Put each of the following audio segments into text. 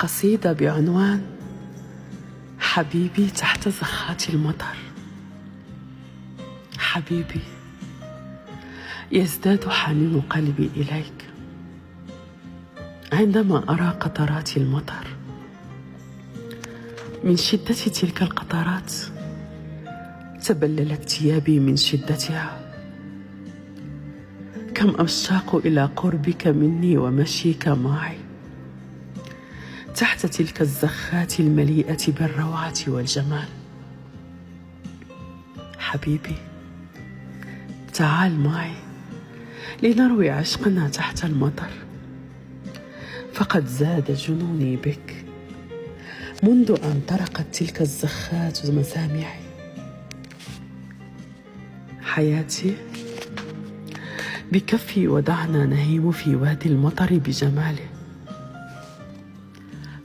قصيدة بعنوان حبيبي تحت زخات المطر. حبيبي، يزداد حنين قلبي إليك عندما أرى قطرات المطر. من شدة تلك القطرات تبللت ثيابي من شدتها. كم أشتاق إلى قربك مني ومشيك معي تحت تلك الزخات المليئة بالروعة والجمال. حبيبي، تعال معي لنروي عشقنا تحت المطر، فقد زاد جنوني بك منذ أن طرقت تلك الزخات مسامعي. حياتي، بكفي ودعنا نهيم في وادي المطر بجماله.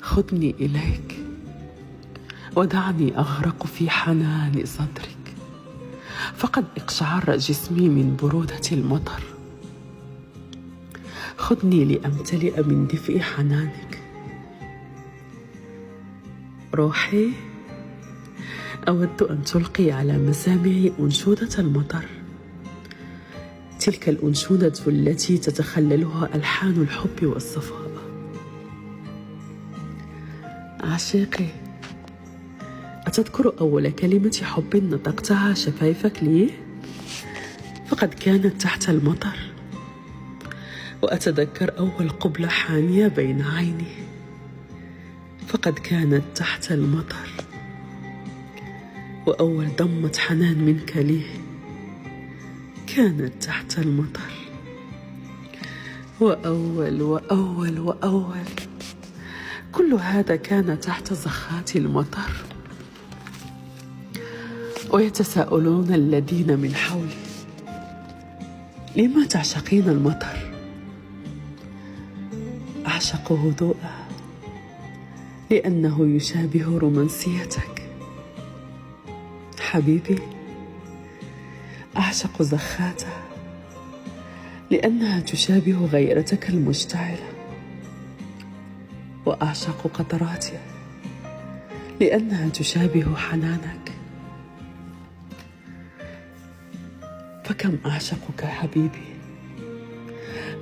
خذني إليك ودعني أغرق في حنان صدرك، فقد اقشعر جسمي من برودة المطر. خذني لأمتلئ من دفء حنانك. روحي، أود أن تلقي على مسامعي أنشودة المطر، تلك الأنشودة التي تتخللها ألحان الحب والصفاء. عشيقي، أتذكر أول كلمة حب نطقتها شفايفك لي؟ فقد كانت تحت المطر. وأتذكر أول قبلة حانية بين عيني، فقد كانت تحت المطر. وأول ضمة حنان منك لي كانت تحت المطر. وأول كل هذا كان تحت زخات المطر. ويتساءلون الذين من حولي: لما تعشقين المطر؟ أعشق هدوءه لأنه يشابه رومانسيتك. حبيبي، أعشق زخاته لأنها تشابه غيرتك المشتعلة. وأعشق قطراتها لأنها تشابه حنانك. فكم أعشقك حبيبي،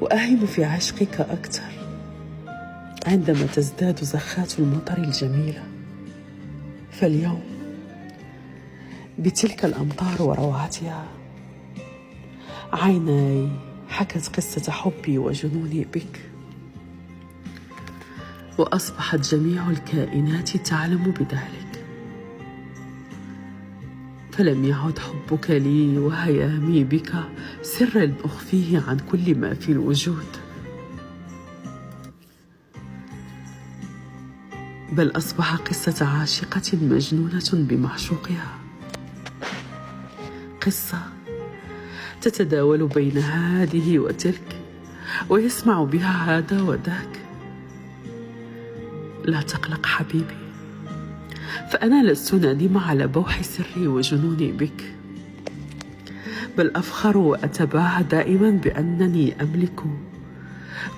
وأهيم في عشقك أكثر عندما تزداد زخات المطر الجميلة. فاليوم بتلك الأمطار وروعتها عيناي حكت قصة حبي وجنوني بك، وأصبحت جميع الكائنات تعلم بذلك. فلم يعد حبك لي وهيامي بك سرا أخفيه عن كل ما في الوجود، بل أصبح قصة عاشقة مجنونة بمعشوقها، قصة تتداول بين هذه وتلك ويسمع بها هذا وذاك. لا تقلق حبيبي، فأنا لست نادمة على بوح سري وجنوني بك، بل أفخر وأتباهى دائما بأنني أملك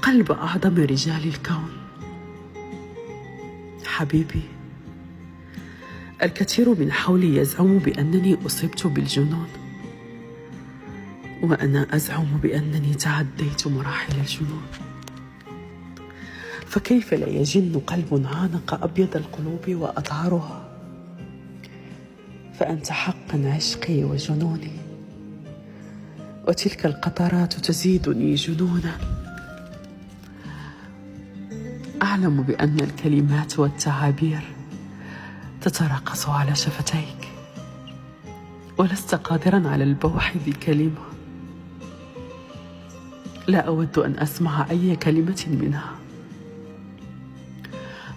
قلب أعظم رجال الكون. حبيبي، الكثير من حولي يزعم بأنني أصبت بالجنون، وأنا أزعم بأنني تعديت مراحل الجنون. فكيف لا يجن قلب عانق أبيض القلوب وأطهارها؟ فأنت حقا عشقي وجنوني، وتلك القطرات تزيدني جنونا. أعلم بأن الكلمات والتعابير تتراقص على شفتيك، ولست قادرا على البوح بكلمة. لا أود أن أسمع أي كلمة منها،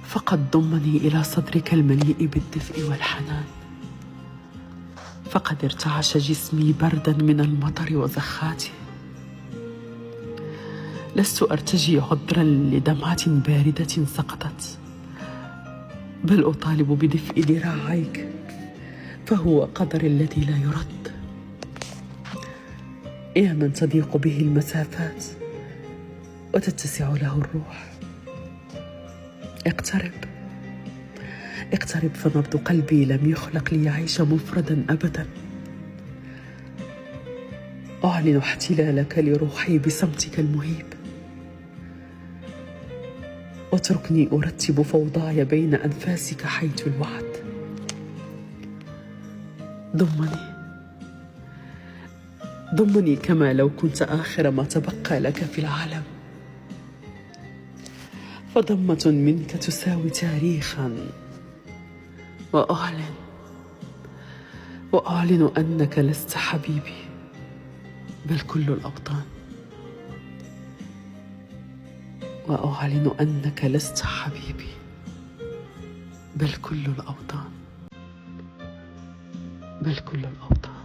فقد ضمني إلى صدرك المليء بالدفء والحنان. فقد ارتعش جسمي بردا من المطر وزخاته. لست أرتجي عذرا لدمعة باردة سقطت، بل أطالب بدفء ذراعيك، فهو قدر الذي لا يرد. يا من تضيق به المسافات وتتسع له الروح. اقترب، اقترب، فنبض قلبي لم يخلق ليعيش مفردا أبدا. أعلن احتلالك لروحي بصمتك المهيب، واتركني أرتب فوضاي بين أنفاسك حيث الوعد. ضمني كما لو كنت آخر ما تبقى لك في العالم، فضمة منك تساوي تاريخا. وأعلن أنك لست حبيبي بل كل الأوطان. وأعلن أنك لست حبيبي بل كل الأوطان، بل كل الأوطان.